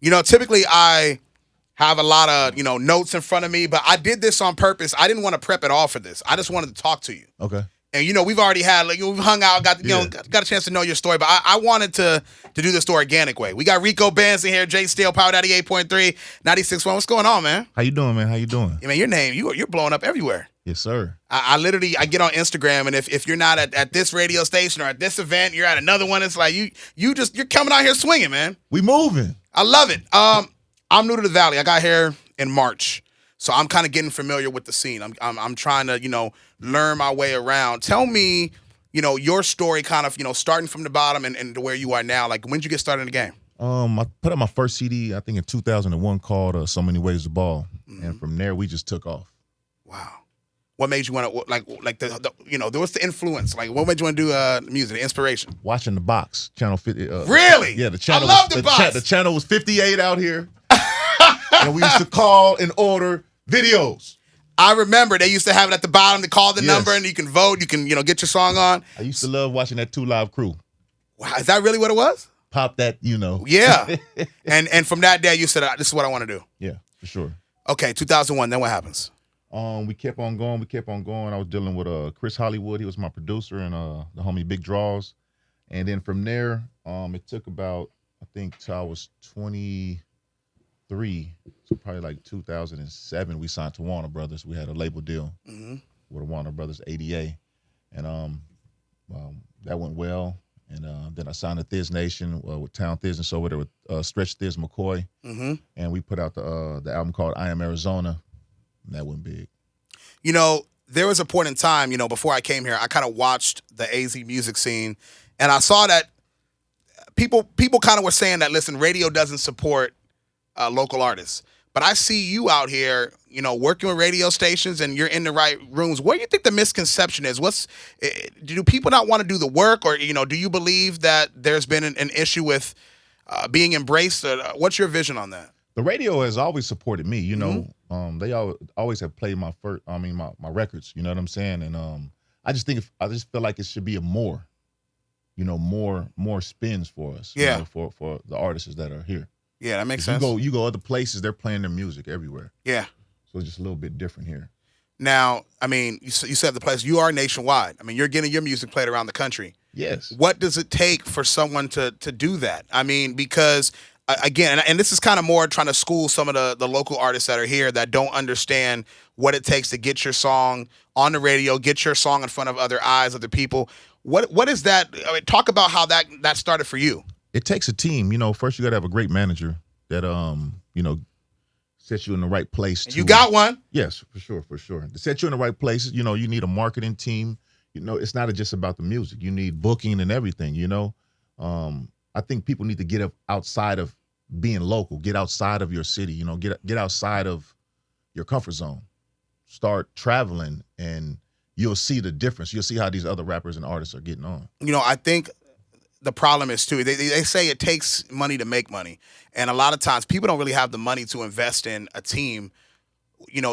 Typically I have a lot of, notes in front of me, but I did this on purpose. I didn't want to prep at all for this. I just wanted to talk to you. Okay. And we've already had we've hung out, got Yeah. got a chance to know your story, but I wanted to do this the organic way. We got Rico Bandz in here, Steele Power 98.3, 96.1. What's going on, man? How you doing, man? How you doing? I mean, your name, you're blowing up everywhere. Yes, sir. I literally get on Instagram, and if you're not at this radio station or at this event, you're at another one. It's like you're coming out here swinging, man. We moving. I love it. I'm new to the Valley. I got here in March, so I'm kind of getting familiar with the scene. I'm trying to learn my way around. Tell me, your story, kind of starting from the bottom and to where you are now. Like, when did you get started in the game? I put out my first CD, I think in 2001, called "So Many Ways to Ball," and from there we just took off. Wow. What made you want to there was the influence? Like, what made you want to do music? The inspiration? Watching the box, channel 50. Really? Yeah, the channel. I love the box. The channel was 58 out here, and we used to call and order videos. I remember they used to have it at the bottom to call the number, and you can vote. You can get your song on. I used to love watching that 2 Live Crew. Wow, is that really what it was? Pop that, Yeah. and from that day, you said, "This is what I want to do." Yeah, for sure. Okay, 2001. Then what happens? We kept on going. I was dealing with Chris Hollywood. He was my producer, and the homie Big Draws. And then from there, it took about, I think, till I was 23, so probably like 2007, we signed to Warner Brothers. We had a label deal with Warner Brothers ADA, and that went well. And then I signed to Thiz Nation with Town Thiz and so with Stretch Thiz McCoy, and we put out the album called "I Am Arizona." And that went big. There was a point in time, before I came here, I kind of watched the AZ music scene, and I saw that people kind of were saying that, listen, radio doesn't support local artists. But I see you out here, working with radio stations, and you're in the right rooms. What do you think the misconception is? Do people not want to do the work, or do you believe that there's been an issue with being embraced? What's your vision on that? The radio has always supported me. They always have played my records. You know what I'm saying? And I just feel like it should be more spins for us. Yeah. For the artists that are here. Yeah, that makes sense. You go other places, they're playing their music everywhere. Yeah. So it's just a little bit different here. Now, I mean, you said the place, you are nationwide. I mean, you're getting your music played around the country. Yes. What does it take for someone to do that? I mean, because again, and this is kind of more trying to school some of the local artists that are here that don't understand what it takes to get your song on the radio, get your song in front of other eyes, other people. What is that? I mean, talk about how that started for you. It takes a team. First you got to have a great manager that sets you in the right place. You got one? Yes, for sure. To set you in the right places, you need a marketing team. It's not just about the music. You need booking and everything. I think people need to get up outside of being local, get outside of your city, get outside of your comfort zone, start traveling, and you'll see the difference. You'll see how these other rappers and artists are getting on. I think the problem is too, they say it takes money to make money. And a lot of times people don't really have the money to invest in a team.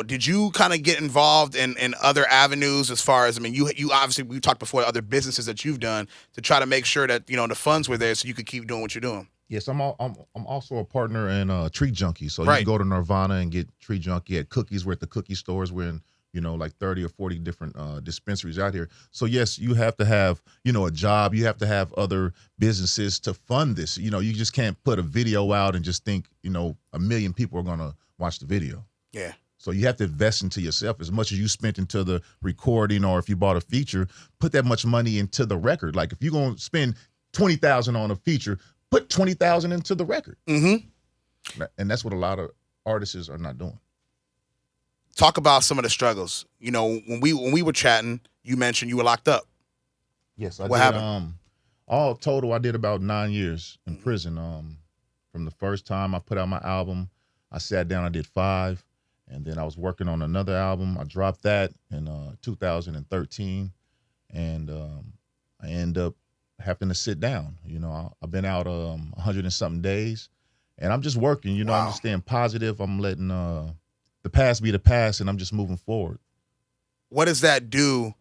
Did you kind of get involved in other avenues as far as, I mean, you obviously, we talked before, other businesses that you've done to try to make sure that, the funds were there so you could keep doing what you're doing? Yes, I'm also a partner in Tree Junkie. So Right. You can go to Nirvana and get Tree Junkie at Cookies. We're at the cookie stores. We're in, like 30 or 40 different dispensaries out here. So yes, you have to have, a job. You have to have other businesses to fund this. You just can't put a video out and just think, 1 million people are going to watch the video. Yeah. So you have to invest into yourself as much as you spent into the recording, or if you bought a feature, put that much money into the record. Like if you're going to spend $20,000 on a feature, put $20,000 into the record. Mm-hmm. And that's what a lot of artists are not doing. Talk about some of the struggles. When we were chatting, you mentioned you were locked up. Yes, What happened? All total, I did about 9 years in prison. From the first time I put out my album, I sat down, I did 5. And then I was working on another album. I dropped that in 2013. And I ended up having to sit down. I've been out 100 and something days. And I'm just working. Wow. I'm just staying positive. I'm letting the past be the past, and I'm just moving forward. What does that do?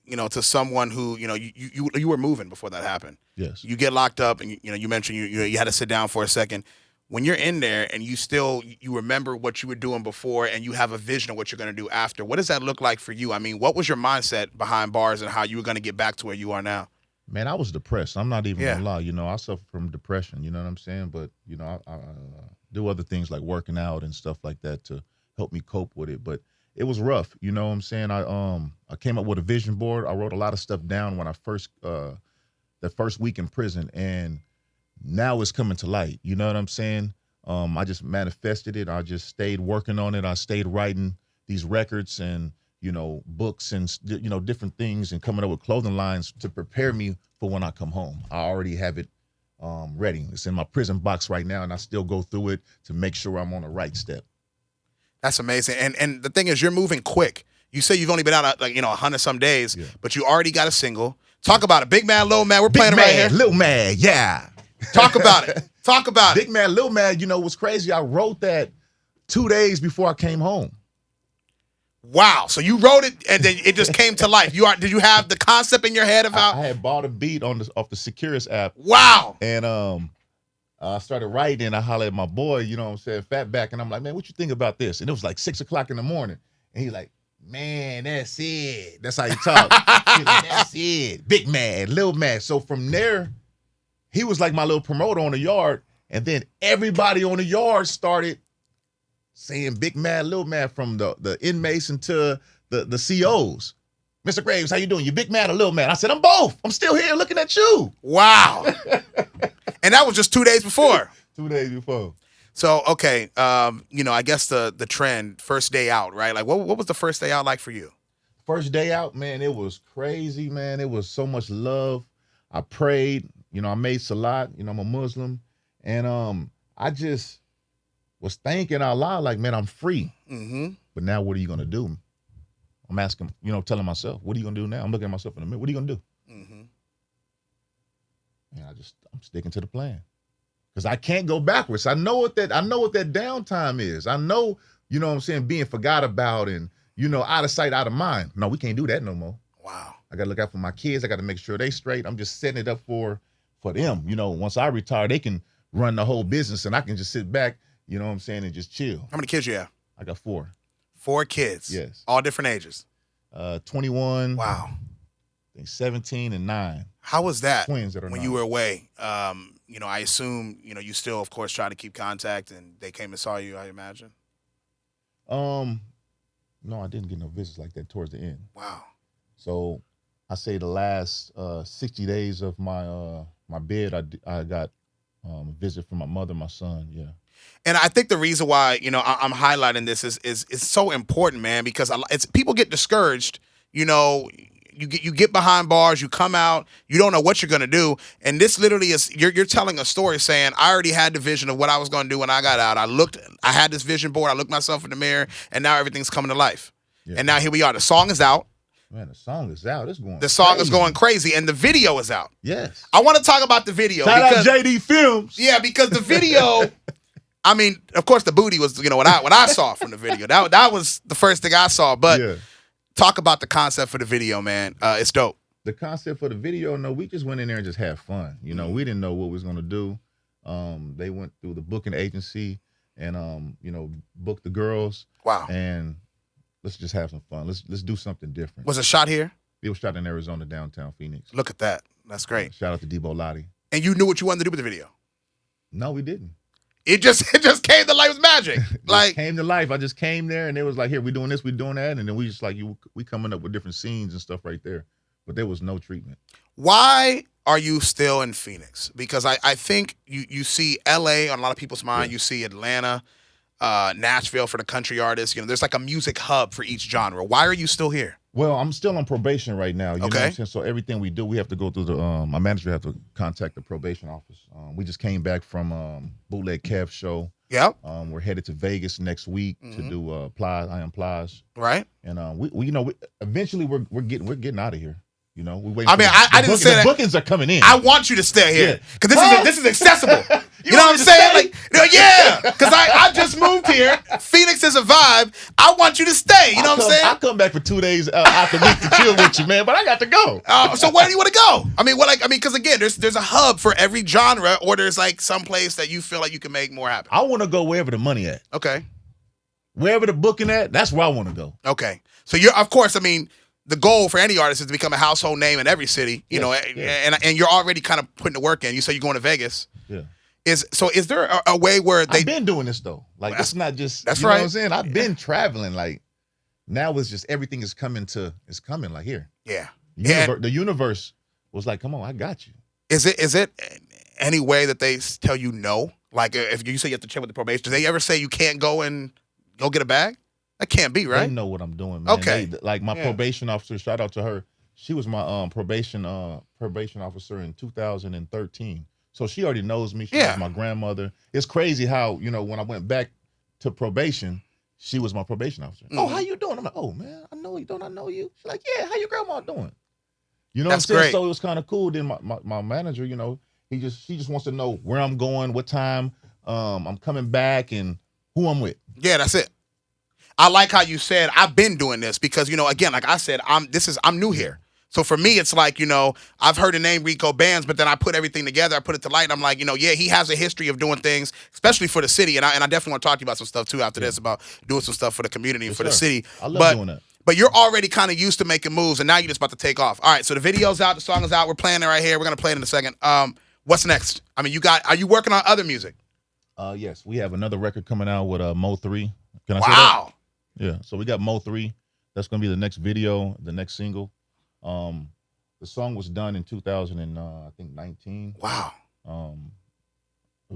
to someone who, you were moving before that happened. Yes. You get locked up, and you mentioned you had to sit down for a second. When you're in there and you remember what you were doing before, and you have a vision of what you're going to do after, what does that look like for you? I mean, what was your mindset behind Bars and how you were going to get back to where you are now? Man, I was depressed. I'm not even gonna lie. I suffer from depression. You know what I'm saying? But I do other things like working out and stuff like that to help me cope with it. But it was rough. You know what I'm saying? I came up with a vision board. I wrote a lot of stuff down when I first that first week in prison, and now it's coming to light. You know what I'm saying? I just manifested it. I just stayed working on it. I stayed writing these records and books and different things, and coming up with clothing lines to prepare me for when I come home. I already have it ready. It's in my prison box right now, and I still go through it to make sure I'm on the right step. That's amazing. And the thing is, you're moving quick. You say you've only been out 100 some days, but you already got a single. Talk about it. Big Man, Little Man. We're playing it right here. Little Man, yeah. Talk about it. Talk about it. Big Man, Little Man. What's crazy? I wrote that 2 days before I came home. Wow. So you wrote it and then it just came to life. Did you have the concept in your head of how? I had bought a beat off the Securus app. Wow. And I started writing, and I hollered at my boy, Fatback, and I'm like, man, what you think about this? And it was like 6 o'clock in the morning. And he's like, man, that's it. That's how he talk. He's like, that's it. Big Man, Little Man. So from there, he was like my little promoter on the yard. And then everybody on the yard started saying Big Man, Little Man, from the inmates into the COs. Mr. Graves, how you doing? You Big Man or Little Man? I said, I'm both. I'm still here looking at you. Wow. And that was just 2 days before. 2 days before. So, okay, I guess the trend, first day out, right? Like, what was the first day out like for you? First day out, man, it was crazy, man. It was so much love. I prayed. I made salat. I'm a Muslim. And I just was thinking out loud, like, man, I'm free. Mm-hmm. But now what are you going to do? I'm asking, telling myself, what are you going to do now? I'm looking at myself in the mirror. What are you going to do? Mm-hmm. And I'm sticking to the plan. Because I can't go backwards. I know what that downtime is. I know, what I'm saying, being forgot about and, out of sight, out of mind. No, we can't do that no more. Wow. I got to look out for my kids. I got to make sure they straight. I'm just setting it up for them. Once I retire, they can run the whole business and I can just sit back, and just chill. How many kids you have? I got 4. 4 kids? Yes. All different ages? 21. Wow. I think 17 and 9. How was that twins that are when you were away? I assume, you still, of course, try to keep contact, and they came and saw you, I imagine? No, I didn't get no visits like that towards the end. Wow. So I say the last 60 days of my bid, I got a visit from my mother, my son, yeah. And I think the reason why, I'm highlighting this is so important, man, because people get discouraged, You get behind bars, you come out, you don't know what you're gonna do, and this literally is you're telling a story saying I already had the vision of what I was gonna do when I got out. I had this vision board, I looked myself in the mirror, and now everything's coming to life. Yeah. And now here we are. The song is out. Man, the song is out. The song is going crazy, and the video is out. Yes. I want to talk about the video. Shout out JD Films. Yeah, because the video. I mean, of course, the booty was what I saw from the video. That was the first thing I saw, but. Yeah. Talk about the concept for the video, man. It's dope. The concept for the video, no, we just went in there and just had fun. We didn't know what we was gonna do. They went through the booking agency and booked the girls. Wow. And let's just have some fun. Let's do something different. Was it shot here? It was shot in Arizona, downtown Phoenix. Look at that. That's great. Shout out to Debo Lottie. And you knew what you wanted to do with the video? No, we didn't. It just came to life with magic. Like came to life. I just came there and it was like, here, we doing this, we doing that, and then we just like we coming up with different scenes and stuff right there. But there was no treatment. Why are you still in Phoenix? Because I think you see LA on a lot of people's mind. Yeah. You see Atlanta, Nashville for the country artists. There's like a music hub for each genre. Why are you still here? Well, I'm still on probation right now. You know what Okay. I'm saying? So everything we do, we have to go through my manager have to contact the probation office. We just came back from Bootleg Kev show. Yep. We're headed to Vegas next week to do I Am Plies. Right. And we eventually we're getting out of here. We wait. I mean, I didn't say the that. bookings are coming in. I want you to stay here because this is accessible. You know what I'm me to saying? stay? Like, yeah. Because I just just moved here. Phoenix is a vibe. I want you to stay. You know what I'm saying? I'll come back for 2 days after week to chill with you, man. But I got to go. So where do you want to go? I mean, because again, there's a hub for every genre, or there's like some place that you feel like you can make more happen. I want to go wherever the money at. Okay. Wherever the booking at, that's where I want to go. Okay. So you're, of course, I mean, the goal for any artist is to become a household name in every city, you know, and you're already kind of putting the work in. You say you're going to Vegas. Yeah. Is there a way where I've been doing this though? Like it's not just that's you right. know what I'm saying? I've been traveling. Like now it's just everything is coming like here. Yeah. The universe was like, come on, I got you. Is it any way that they tell you no? Like if you say you have to check with the probation, do they ever say you can't go and go get a bag? That can't be, right? They know what I'm doing, man. Okay. Like my probation officer, shout out to her. She was my probation officer in 2013. So she already knows me. She was my grandmother. It's crazy how, you know, when I went back to probation, she was my probation officer. Mm-hmm. Oh, how you doing? I'm like, oh, man, I know you. Don't I know you? She's like, yeah, how your grandma doing? You know what I'm saying? Great. So it was kind of cool. Then my manager, you know, she just wants to know where I'm going, what time I'm coming back, and who I'm with. Yeah, that's it. I like how you said, I've been doing this because, you know, again, like I said, I'm new here. So for me, it's like, you know, I've heard the name Rico Bandz, but then I put everything together. I put it to light. And I'm like, you know, yeah, he has a history of doing things, especially for the city. And I definitely want to talk to you about some stuff, too, after this, about doing some stuff for the community and for the city. I love doing that. But you're already kind of used to making moves, and now you're just about to take off. All right, so the video's out. The song is out. We're playing it right here. We're going to play it in a second. What's next? I mean, are you working on other music? Yes, we have another record coming out with Mo 3. Can I say that? Yeah, so we got Mo 3. That's going to be the next video, the next single. The song was done in 2019. Wow.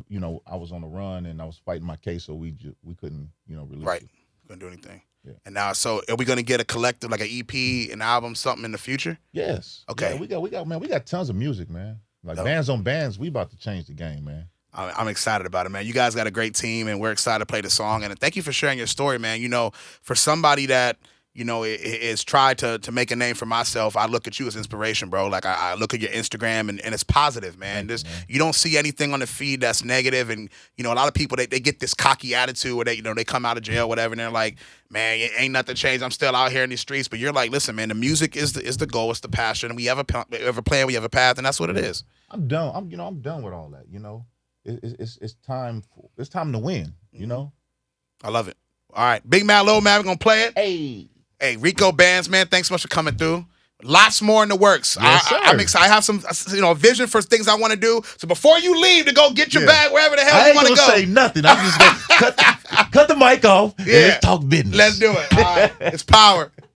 You know, I was on the run and I was fighting my case, so we couldn't, you know, release it. Couldn't do anything. Yeah. And now, so are we going to get a collective, like an EP, an album, something in the future? Yes. Okay. Yeah, we got tons of music, man. Like Bandz on Bandz, we about to change the game, man. I'm excited about it, man. You guys got a great team, and we're excited to play the song. And thank you for sharing your story, man. You know, for somebody that, you know, is tried to make a name for myself, I look at you as inspiration, bro. Like I look at your Instagram and it's positive, man. You don't see anything on the feed that's negative. And, you know, a lot of people, they get this cocky attitude where they come out of jail, or whatever, and they're like, man, ain't nothing changed. I'm still out here in these streets. But you're like, listen, man, the music is the goal, it's the passion. We have a plan, we have a path, and that's what it is. I'm done. I'm done with all that. You know, it's time to win. You know, I love it. All right, Big Mad, Little Mad, we're gonna play it. Hey, Rico Bandz, man, thanks so much for coming through. Lots more in the works. Yes, I'm excited. I have some, you know, vision for things I want to do. So before you leave to go get your bag wherever the hell you want to go, I ain't gonna say nothing. I'm just gonna cut the mic off and let's talk business. Let's do it. All right, it's power.